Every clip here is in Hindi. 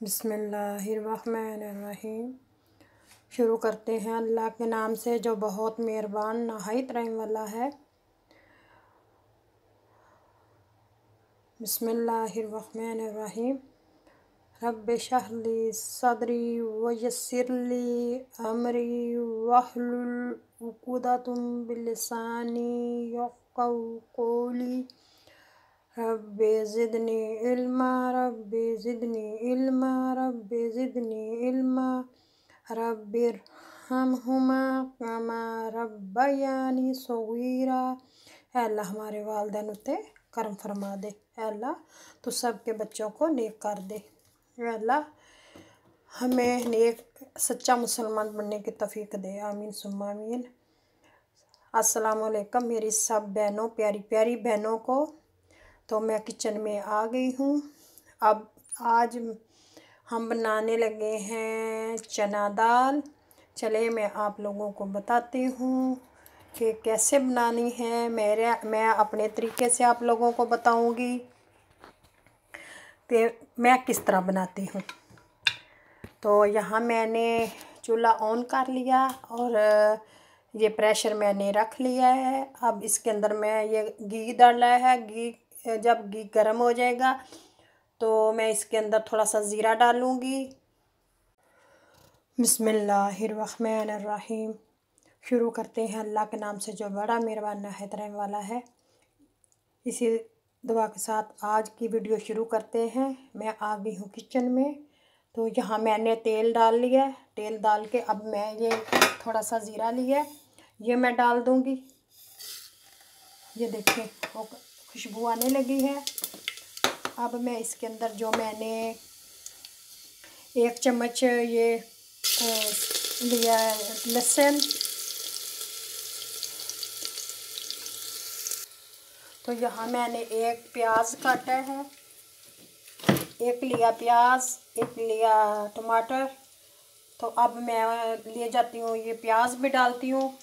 बिस्मिल्लाहिर्रहमानिर्रहीम। शुरू करते हैं अल्लाह के नाम से जो बहुत मेहरबान नहायत रहम वाला है। बिस्मिल्लाहिर्रहमानिर्रहीम। रब्बि इश्रह ली सदरी वयस्सिरली अमरी वहलुल उक़दतम मिन लिसानी यफ़क़हू क़ौली। रब्बि ज़िदनी इल्मा रब्बि ज़िदनी इल्मा रब्बि ज़िदनी इल्मा रब्बिरहमहुमा कमा रब्बयानी सग़ीरा। अल्लाह हमारे वालिदैन उत्ते करम फरमा दे। अल्लाह तो सबके बच्चों को नेक कर दे। अल्लाह हमें नेक सच्चा मुसलमान बनने की तौफीक दे। आमीन सुम्मा आमीन। अस्सलाम वालेकुम मेरी सब बहनों, प्यारी प्यारी बहनों को। तो मैं किचन में आ गई हूँ। अब आज हम बनाने लगे हैं चना दाल। चले मैं आप लोगों को बताती हूँ कि कैसे बनानी है। मैं अपने तरीके से आप लोगों को बताऊँगी कि मैं किस तरह बनाती हूँ। तो यहाँ मैंने चूल्हा ऑन कर लिया और ये प्रेशर मैंने रख लिया है। अब इसके अंदर मैं ये घी डाला है। घी जब घी गर्म हो जाएगा तो मैं इसके अंदर थोड़ा सा ज़ीरा डालूँगी। बिस्मिल्लाहिर्रहमानिर्रहीम। शुरू करते हैं अल्लाह के नाम से जो बड़ा मेहरबान नहायत रहम वाला है। इसी दुआ के साथ आज की वीडियो शुरू करते हैं। मैं आ गई हूँ किचन में। तो यहाँ मैंने तेल डाल लिया। तेल डाल के अब मैं ये थोड़ा सा ज़ीरा लिया, ये मैं डाल दूँगी। ये देखिए वो खुशबू आने लगी है। अब मैं इसके अंदर जो मैंने 1 चम्मच ये लिया लहसुन, तो यहाँ मैंने 1 प्याज काटा है, 1 लिया प्याज, 1 लिया टमाटर। तो अब मैं ले जाती हूँ, ये प्याज भी डालती हूँ।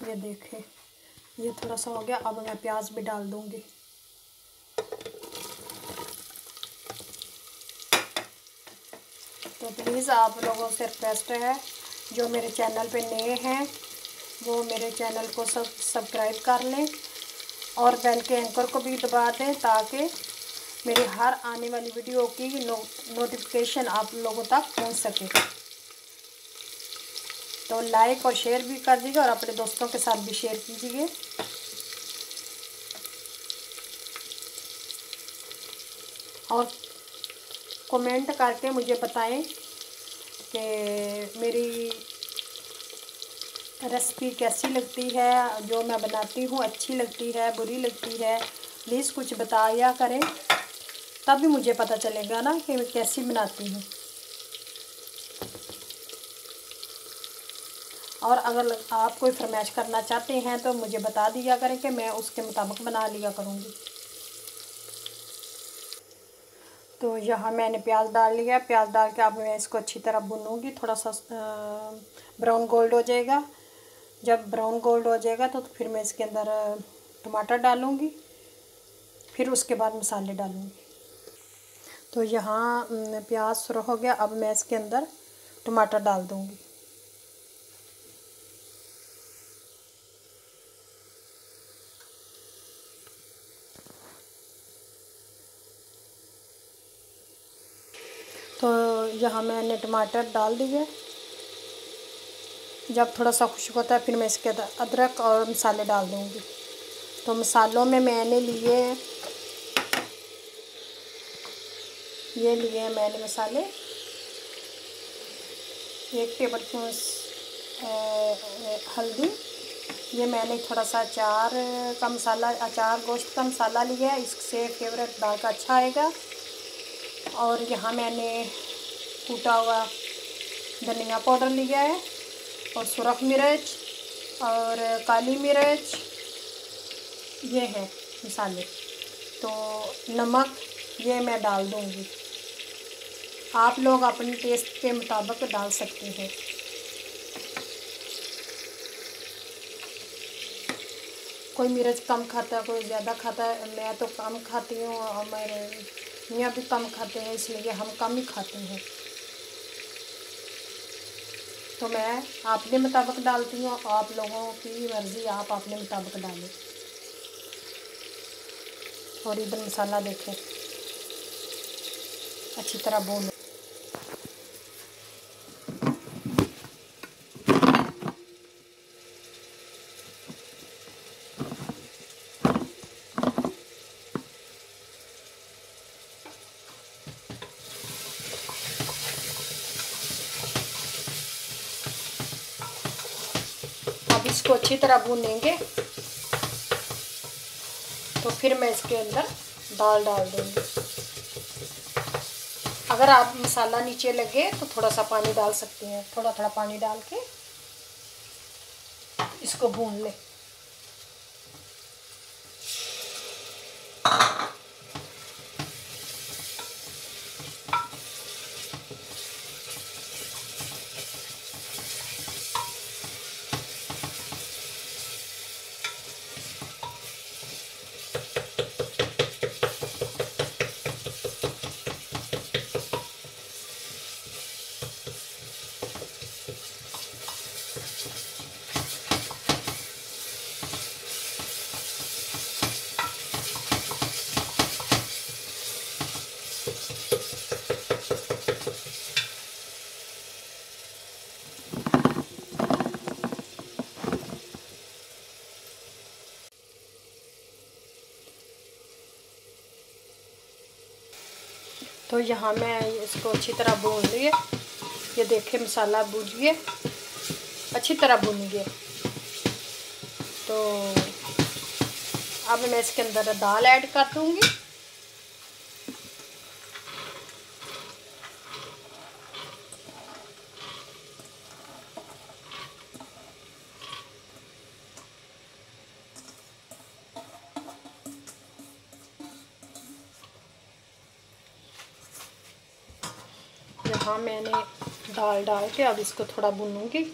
ये देखें ये थोड़ा सा हो गया। अब मैं प्याज भी डाल दूँगी। तो प्लीज़ आप लोगों से रिक्वेस्ट है जो मेरे चैनल पे नए हैं वो मेरे चैनल को सब्सक्राइब कर लें और बेल के एंकर को भी दबा दें ताकि मेरी हर आने वाली वीडियो की नोटिफिकेशन आप लोगों तक पहुंच सके। तो लाइक और शेयर भी कर दीजिए और अपने दोस्तों के साथ भी शेयर कीजिए। और कमेंट करके मुझे बताएं कि मेरी रेसिपी कैसी लगती है, जो मैं बनाती हूँ अच्छी लगती है बुरी लगती है। प्लीज़ कुछ बताया करें तब भी मुझे पता चलेगा ना कि मैं कैसी बनाती हूँ। और अगर आप कोई फरमाइश करना चाहते हैं तो मुझे बता दिया करें कि मैं उसके मुताबिक बना लिया करूँगी। तो यहाँ मैंने प्याज डाल लिया। प्याज डाल के अब मैं इसको अच्छी तरह भूनूंगी। थोड़ा सा ब्राउन गोल्ड हो जाएगा। जब ब्राउन गोल्ड हो जाएगा तो फिर मैं इसके अंदर टमाटर डालूंगी, फिर उसके बाद मसाले डालूंगी। तो यहाँ प्याज शुरू हो गया। अब मैं इसके अंदर टमाटर डाल दूंगी। तो यहाँ मैंने टमाटर डाल दिए। जब थोड़ा सा खुश्क होता है फिर मैं इसके अंदर अदरक और मसाले डाल दूँगी। तो मसालों में मैंने लिए मैंने मसाले 1 टेबल स्पून हल्दी, ये मैंने थोड़ा सा अचार का मसाला, अचार गोश्त का मसाला लिया है, इससे फ्लेवर दाल का अच्छा आएगा। और यहाँ मैंने कूटा हुआ धनिया पाउडर लिया है और सुरख मिर्च और काली मिर्च, ये है मसाले। तो नमक ये मैं डाल दूँगी। आप लोग अपने टेस्ट के मुताबिक डाल सकते हैं। कोई मिर्च कम खाता है, कोई ज़्यादा खाता है। मैं तो कम खाती हूँ और मेरे मियाँ भी कम खाते हैं, इसलिए हम कम ही खाते हैं। तो मैं अपने मुताबिक डालती हूँ, आप लोगों की मर्ज़ी, आप अपने मुताबिक डालें। और इधर मसाला देखें अच्छी तरह भून। अब इसको अच्छी तरह भूनेंगे तो फिर मैं इसके अंदर दाल डाल दूँगी। अगर आप मसाला नीचे लगे तो थोड़ा सा पानी डाल सकते हैं, थोड़ा थोड़ा पानी डाल के इसको भून लें। तो यहाँ मैं इसको अच्छी तरह भून लिए। ये देखें मसाला भून गया, अच्छी तरह भून गया। तो अब मैं इसके अंदर दाल ऐड कर दूँगी। यहाँ मैंने दाल डाल के अब इसको थोड़ा भूनूंगी।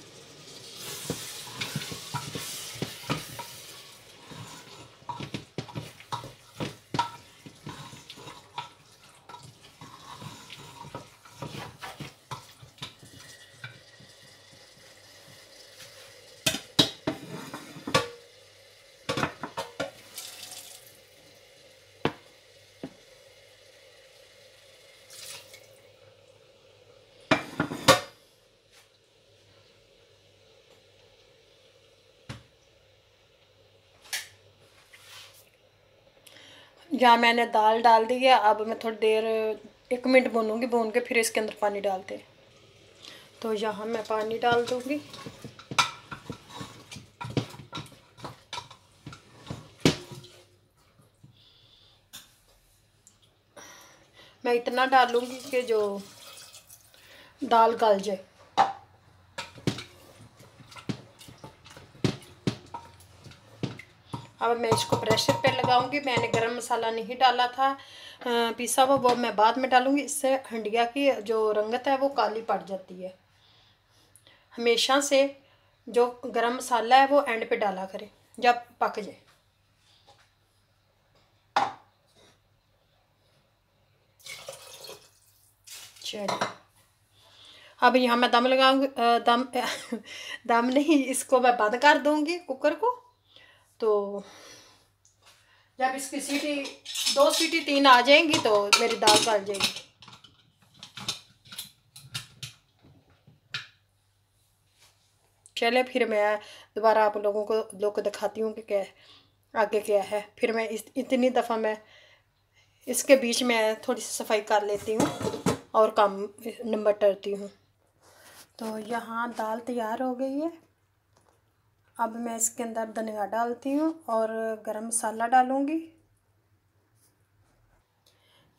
यहाँ मैंने दाल डाल दी है। अब मैं थोड़ी देर 1 मिनट भूनूंगी, भून के फिर इसके अंदर पानी डालते हैं। तो यहाँ मैं पानी डाल दूँगी। मैं इतना डालूँगी कि जो दाल गल जाए। अब मैं इसको प्रेशर पे लगाऊंगी। मैंने गरम मसाला नहीं डाला था पिसा हुआ, वो मैं बाद में डालूंगी। इससे हंडिया की जो रंगत है वो काली पड़ जाती है। हमेशा से जो गरम मसाला है वो एंड पे डाला करें जब पक जाए। चलिए अब यहाँ मैं दम लगाऊंगी। दम दम नहीं, इसको मैं बंद कर दूंगी कुकर को। तो जब इसकी सीटी 2 सीटी 3 आ जाएंगी तो मेरी दाल गल जाएगी। चले फिर मैं दोबारा आप लोगों को दिखाती हूँ कि क्या आगे क्या है। फिर मैं इतनी दफ़ा मैं इसके बीच में थोड़ी सी सफाई कर लेती हूँ और काम निपटाती हूँ। तो यहाँ दाल तैयार हो गई है। अब मैं इसके अंदर धनिया डालती हूँ और गरम मसाला डालूँगी।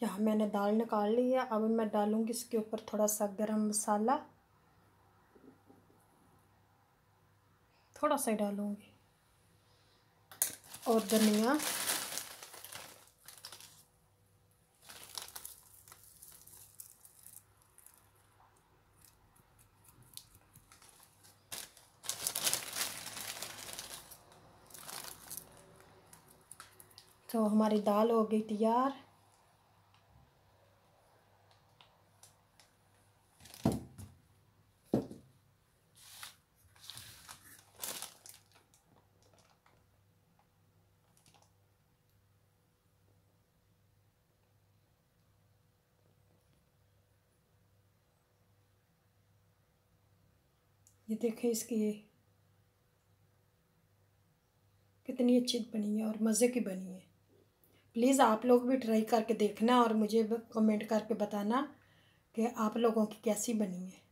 यहाँ मैंने दाल निकाल ली है। अब मैं डालूँगी इसके ऊपर थोड़ा सा गरम मसाला, थोड़ा सा ही डालूँगी, और धनिया। तो हमारी दाल हो गई तैयार। ये देखें इसकी कितनी अच्छी बनी है और मज़े की बनी है। प्लीज़ आप लोग भी ट्राई करके देखना और मुझे कमेंट करके बताना कि आप लोगों की कैसी बनी है।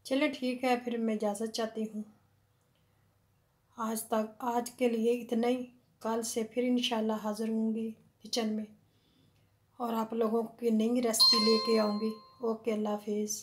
चलिए ठीक है, फिर मैं इजाज़त चाहती हूँ। आज के लिए इतना ही। कल से फिर इंशाल्लाह हाज़िर होंगी किचन में और आप लोगों की नई रेसिपी लेके आऊँगी। ओके, अल्लाह हाफिज़।